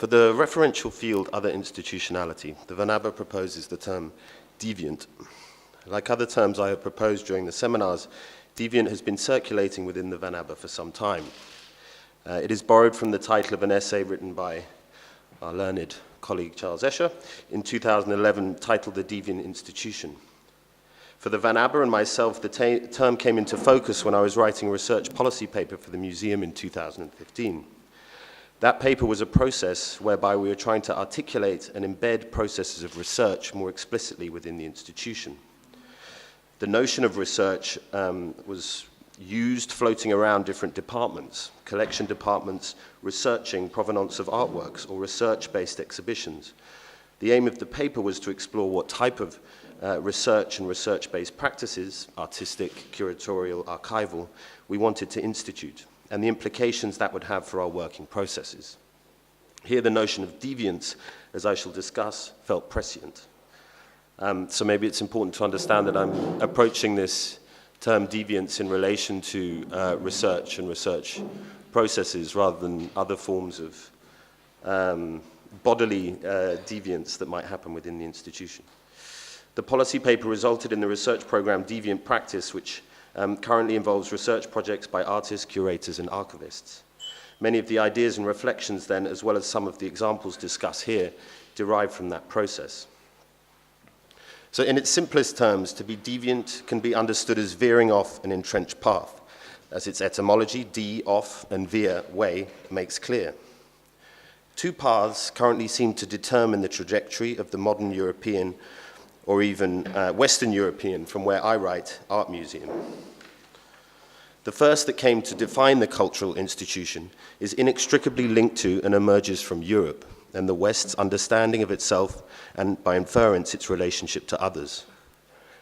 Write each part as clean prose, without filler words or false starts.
For the referential field Other Institutionality, the Van Abbe proposes the term deviant. Like other terms I have proposed during the seminars, deviant has been circulating within the Van Abbe for some time. It is borrowed from the title of an essay written by our learned colleague Charles Escher in 2011 titled The Deviant Institution. For the Van Abbe and myself, the term came into focus when I was writing a research policy paper for the museum in 2015. That paper was a process whereby we were trying to articulate and embed processes of research more explicitly within the institution. The notion of research was used floating around different departments, collection departments researching provenance of artworks or research-based exhibitions. The aim of the paper was to explore what type of research and research-based practices, artistic, curatorial, archival, we wanted to institute, and the implications that would have for our working processes. Here the notion of deviance, as I shall discuss, felt prescient. So maybe it's important to understand that I'm approaching this term deviance in relation to research and research processes rather than other forms of bodily deviance that might happen within the institution. The policy paper resulted in the research program Deviant Practice, which currently involves research projects by artists, curators, and archivists. Many of the ideas and reflections then, as well as some of the examples discussed here, derive from that process. So in its simplest terms, to be deviant can be understood as veering off an entrenched path, as its etymology, de, off, and via, way, makes clear. Two paths currently seem to determine the trajectory of the modern European or even Western European, from where I write, art museum. The first that came to define the cultural institution is inextricably linked to and emerges from Europe and the West's understanding of itself and, by inference, its relationship to others.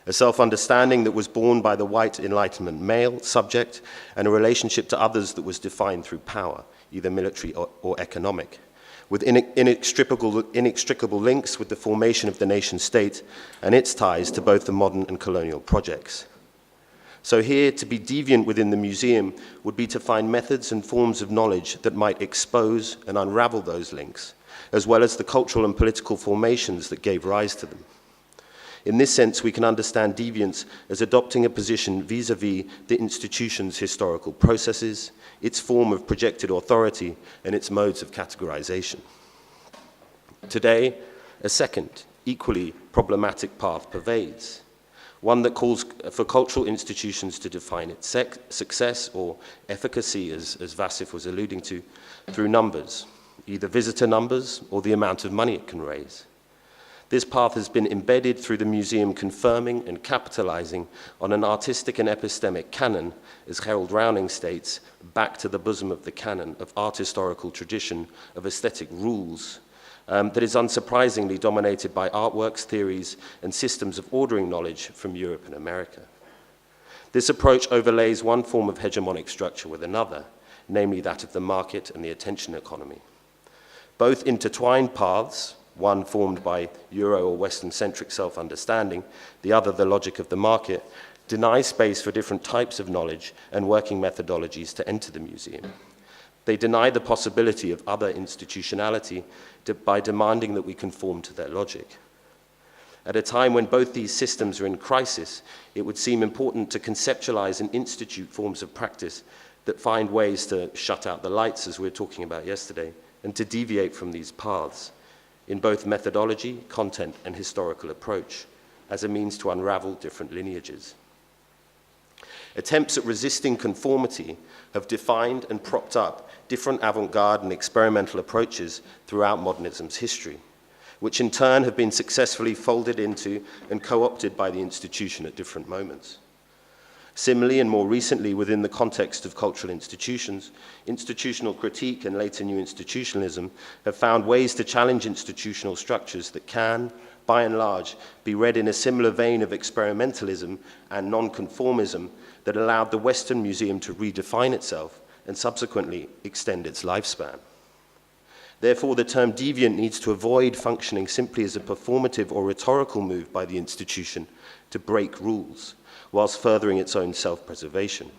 A self-understanding that was born by the white Enlightenment male subject and a relationship to others that was defined through power, either military or economic, with inextricable links with the formation of the nation-state and its ties to both the modern and colonial projects. So here, to be deviant within the museum would be to find methods and forms of knowledge that might expose and unravel those links, as well as the cultural and political formations that gave rise to them. In this sense, we can understand deviance as adopting a position vis-à-vis the institution's historical processes, its form of projected authority, and its modes of categorization. Today, a second, equally problematic path pervades, one that calls for cultural institutions to define its success or efficacy, as Vassif was alluding to, through numbers, either visitor numbers or the amount of money it can raise. This path has been embedded through the museum confirming and capitalizing on an artistic and epistemic canon, as Harold Rowning states, back to the bosom of the canon of art historical tradition of aesthetic rules that is unsurprisingly dominated by artworks, theories, and systems of ordering knowledge from Europe and America. This approach overlays one form of hegemonic structure with another, namely that of the market and the attention economy. Both intertwined paths, one formed by Euro or Western-centric self-understanding, the other the logic of the market, deny space for different types of knowledge and working methodologies to enter the museum. They deny the possibility of other institutionality by demanding that we conform to their logic. At a time when both these systems are in crisis, it would seem important to conceptualize and institute forms of practice that find ways to shut out the lights, as we were talking about yesterday, and to deviate from these paths in both methodology, content, and historical approach, as a means to unravel different lineages. Attempts at resisting conformity have defined and propped up different avant-garde and experimental approaches throughout modernism's history, which in turn have been successfully folded into and co-opted by the institution at different moments. Similarly, and more recently within the context of cultural institutions, institutional critique and later new institutionalism have found ways to challenge institutional structures that can, by and large, be read in a similar vein of experimentalism and nonconformism that allowed the Western Museum to redefine itself and subsequently extend its lifespan. Therefore, the term deviant needs to avoid functioning simply as a performative or rhetorical move by the institution to break rules, whilst furthering its own self-preservation.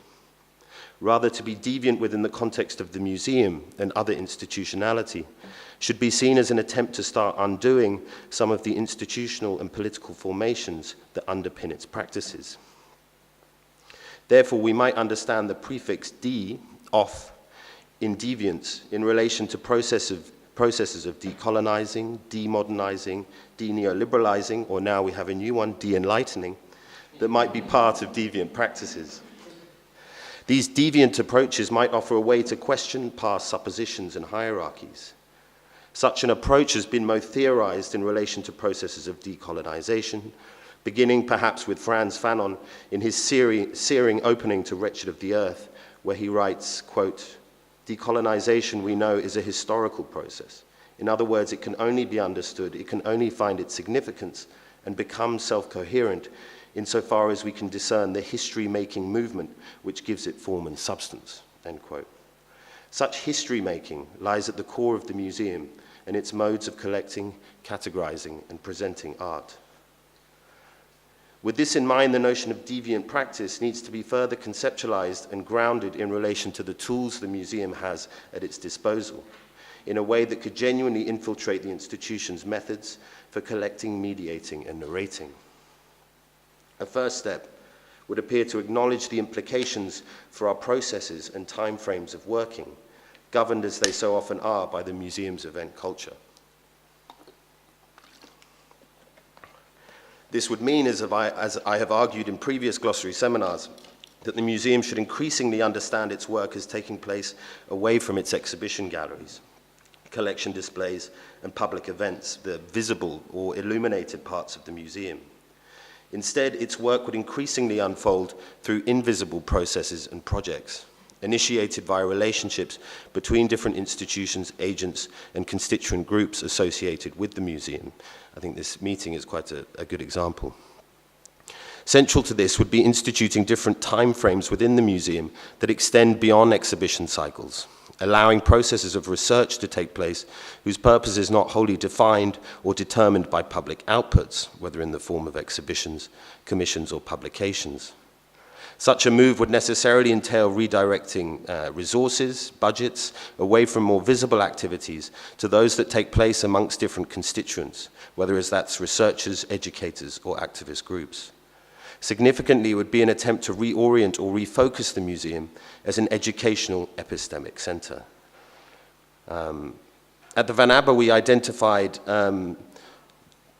rather to be deviant within the context of the museum and other institutionality, should be seen as an attempt to start undoing some of the institutional and political formations that underpin its practices. Therefore, we might understand the prefix "de" off in deviance in relation to processes of decolonizing, demodernizing, de-neoliberalizing, or now we have a new one, de-enlightening, that might be part of deviant practices. These deviant approaches might offer a way to question past suppositions and hierarchies. Such an approach has been most theorized in relation to processes of decolonization, beginning perhaps with Frantz Fanon in his searing opening to Wretched of the Earth, where he writes, quote, "Decolonization, we know, is a historical process. In other words, it can only be understood, it can only find its significance and become self-coherent insofar as we can discern the history-making movement which gives it form and substance," end quote. Such history-making lies at the core of the museum and its modes of collecting, categorizing, and presenting art. With this in mind, the notion of deviant practice needs to be further conceptualized and grounded in relation to the tools the museum has at its disposal, in a way that could genuinely infiltrate the institution's methods for collecting, mediating, and narrating. A first step would appear to acknowledge the implications for our processes and timeframes of working, governed as they so often are by the museum's event culture. This would mean, as I have argued in previous glossary seminars, that the museum should increasingly understand its work as taking place away from its exhibition galleries, collection displays, and public events, the visible or illuminated parts of the museum. Instead, its work would increasingly unfold through invisible processes and projects, initiated via relationships between different institutions, agents, and constituent groups associated with the museum. I think this meeting is quite a good example. Central to this would be instituting different timeframes within the museum that extend beyond exhibition cycles, allowing processes of research to take place whose purpose is not wholly defined or determined by public outputs, whether in the form of exhibitions, commissions, or publications. Such a move would necessarily entail redirecting resources, budgets, away from more visible activities to those that take place amongst different constituents, whether as that's researchers, educators, or activist groups. Significantly, it would be an attempt to reorient or refocus the museum as an educational epistemic center. At the Van Abbe, we identified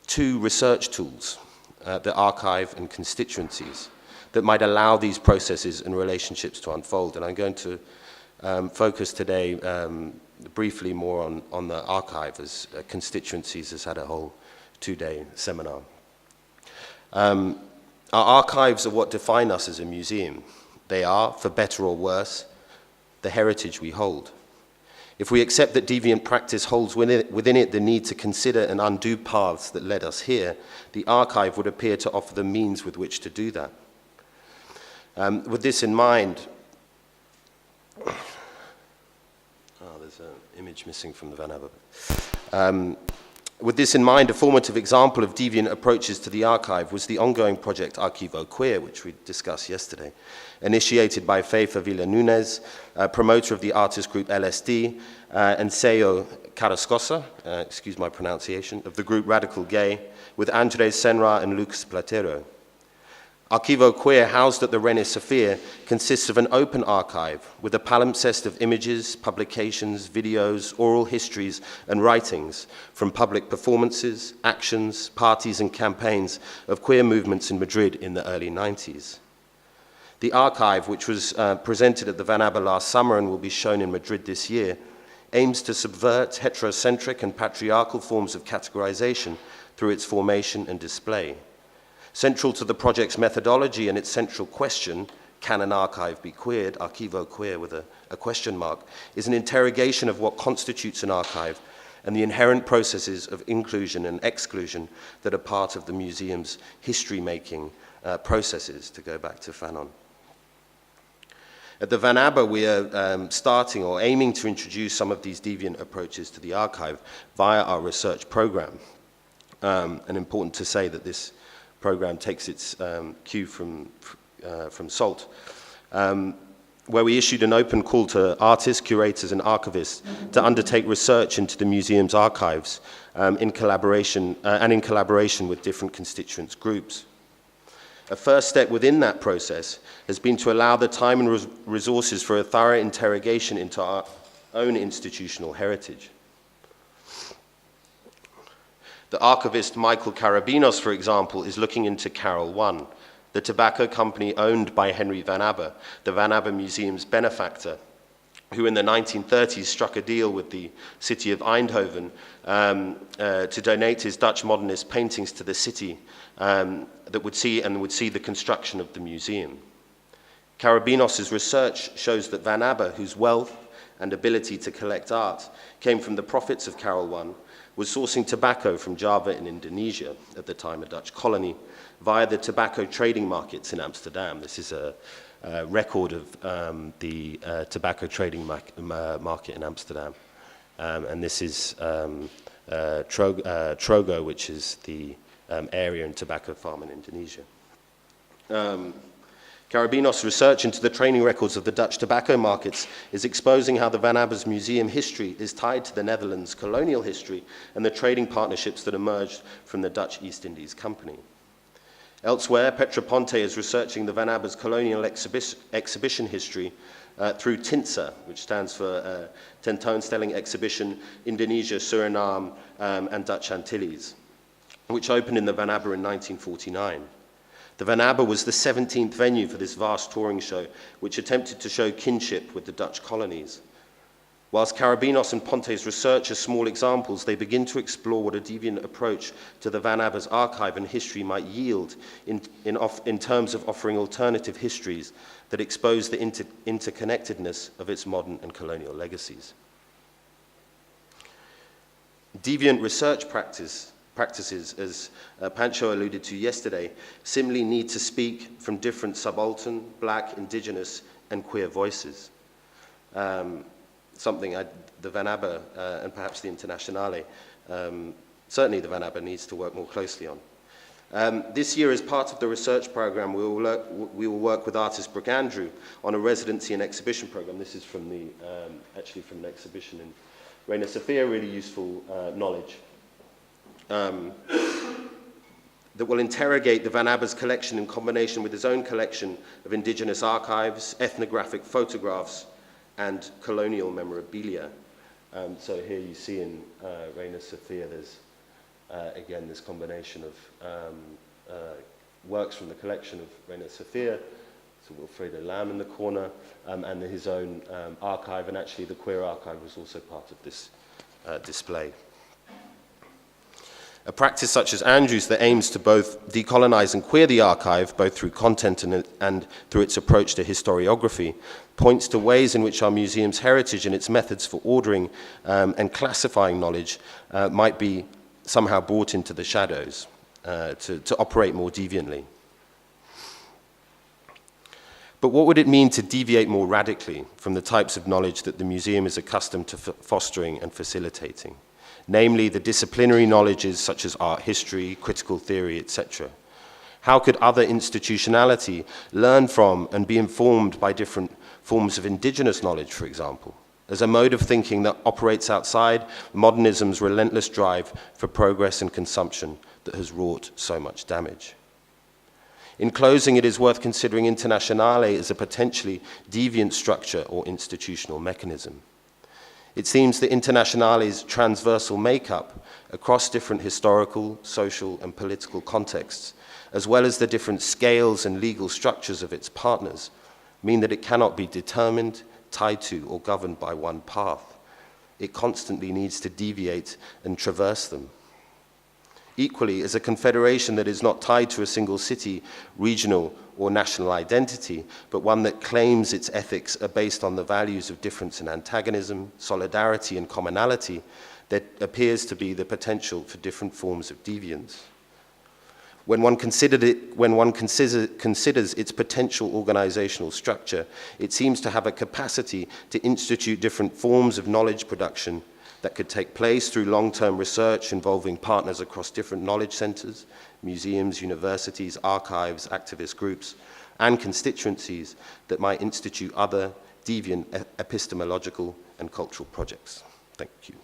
two research tools, the archive and constituencies, that might allow these processes and relationships to unfold. And I'm going to focus today briefly more on the archive, as constituencies has had a whole two-day seminar. Our archives are what define us as a museum. They are, for better or worse, the heritage we hold. If we accept that deviant practice holds within it the need to consider and undo paths that led us here, the archive would appear to offer the means with which to do that. With this in mind, there's an image missing from the Van Abbe. With this in mind, a formative example of deviant approaches to the archive was the ongoing project Arquivo Queer, which we discussed yesterday, initiated by Feifa Villa Nunes, promoter of the artist group LSD, and Seo Carrascosa, excuse my pronunciation, of the group Radical Gay, with Andres Senra and Lucas Platero. Arquivo Queer, housed at the René Sofia, consists of an open archive with a palimpsest of images, publications, videos, oral histories, and writings from public performances, actions, parties, and campaigns of queer movements in Madrid in the early 90s. The archive, which was presented at the Van Abbe last summer and will be shown in Madrid this year, aims to subvert heterocentric and patriarchal forms of categorization through its formation and display. Central to the project's methodology and its central question, can an archive be queered, Arquivo Queer with a question mark, is an interrogation of what constitutes an archive and the inherent processes of inclusion and exclusion that are part of the museum's history-making processes, to go back to Fanon. At the Van Abbe, we are starting or aiming to introduce some of these deviant approaches to the archive via our research program. And important to say that this program takes its cue from SALT. where we issued an open call to artists, curators, and archivists to undertake research into the museum's archives in collaboration with different constituents groups. A first step within that process has been to allow the time and resources for a thorough interrogation into our own institutional heritage. The archivist Michael Karabinos, for example, is looking into Carol One, the tobacco company owned by Henry Van Abbe, the Van Abbe Museum's benefactor, who in the 1930s struck a deal with the city of Eindhoven to donate his Dutch modernist paintings to the city that would see the construction of the museum. Karabinos' research shows that Van Abbe, whose wealth and ability to collect art came from the profits of Carol One, was sourcing tobacco from Java in Indonesia, at the time a Dutch colony, via the tobacco trading markets in Amsterdam. This is a record of the tobacco trading market in Amsterdam. And this is Trogo, which is the area and tobacco farm in Indonesia. Karabinos' research into the training records of the Dutch tobacco markets is exposing how the Van Abbe's museum history is tied to the Netherlands' colonial history and the trading partnerships that emerged from the Dutch East Indies Company. Elsewhere, Petra Ponte is researching the Van Abbe's colonial exhibition history through TINSA, which stands for Tentoonstelling Exhibition Indonesia, Suriname, and Dutch Antilles, which opened in the Van Abbe in 1949. The Van Abbe was the 17th venue for this vast touring show, which attempted to show kinship with the Dutch colonies. Whilst Karabinos and Ponte's research are small examples, they begin to explore what a deviant approach to the Van Abbe's archive and history might yield in terms of offering alternative histories that expose the interconnectedness of its modern and colonial legacies. Deviant research practices, as Pancho alluded to yesterday, similarly need to speak from different subaltern, black, indigenous, and queer voices. Something the Van Abbe and perhaps the Internationale, certainly the Van Abbe needs to work more closely on. This year, as part of the research program, we will work with artist Brooke Andrew on a residency and exhibition program. This is from actually from an exhibition in Reina Sofia, really useful knowledge. That will interrogate the Van Abbe's collection in combination with his own collection of indigenous archives, ethnographic photographs, and colonial memorabilia. So here you see in Reina Sofia, there's again this combination of works from the collection of Reina Sofia, so Wilfredo Lam in the corner, and his own archive, and actually the queer archive was also part of this display. A practice such as Andrew's that aims to both decolonize and queer the archive, both through content and through its approach to historiography, points to ways in which our museum's heritage and its methods for ordering and classifying knowledge might be somehow brought into the shadows to operate more deviantly. But what would it mean to deviate more radically from the types of knowledge that the museum is accustomed to fostering and facilitating? Namely the disciplinary knowledges such as art history, critical theory, etc. How could other institutionality learn from and be informed by different forms of indigenous knowledge, for example, as a mode of thinking that operates outside modernism's relentless drive for progress and consumption that has wrought so much damage? In closing, it is worth considering Internationale as a potentially deviant structure or institutional mechanism. It seems that Internationale's transversal makeup across different historical, social, and political contexts, as well as the different scales and legal structures of its partners, mean that it cannot be determined, tied to, or governed by one path. It constantly needs to deviate and traverse them. Equally, as a confederation that is not tied to a single city, regional, or national identity, but one that claims its ethics are based on the values of difference and antagonism, solidarity and commonality, there appears to be the potential for different forms of deviance. When one considers its potential organizational structure, it seems to have a capacity to institute different forms of knowledge production that could take place through long-term research involving partners across different knowledge centers, museums, universities, archives, activist groups, and constituencies that might institute other deviant epistemological and cultural projects. Thank you.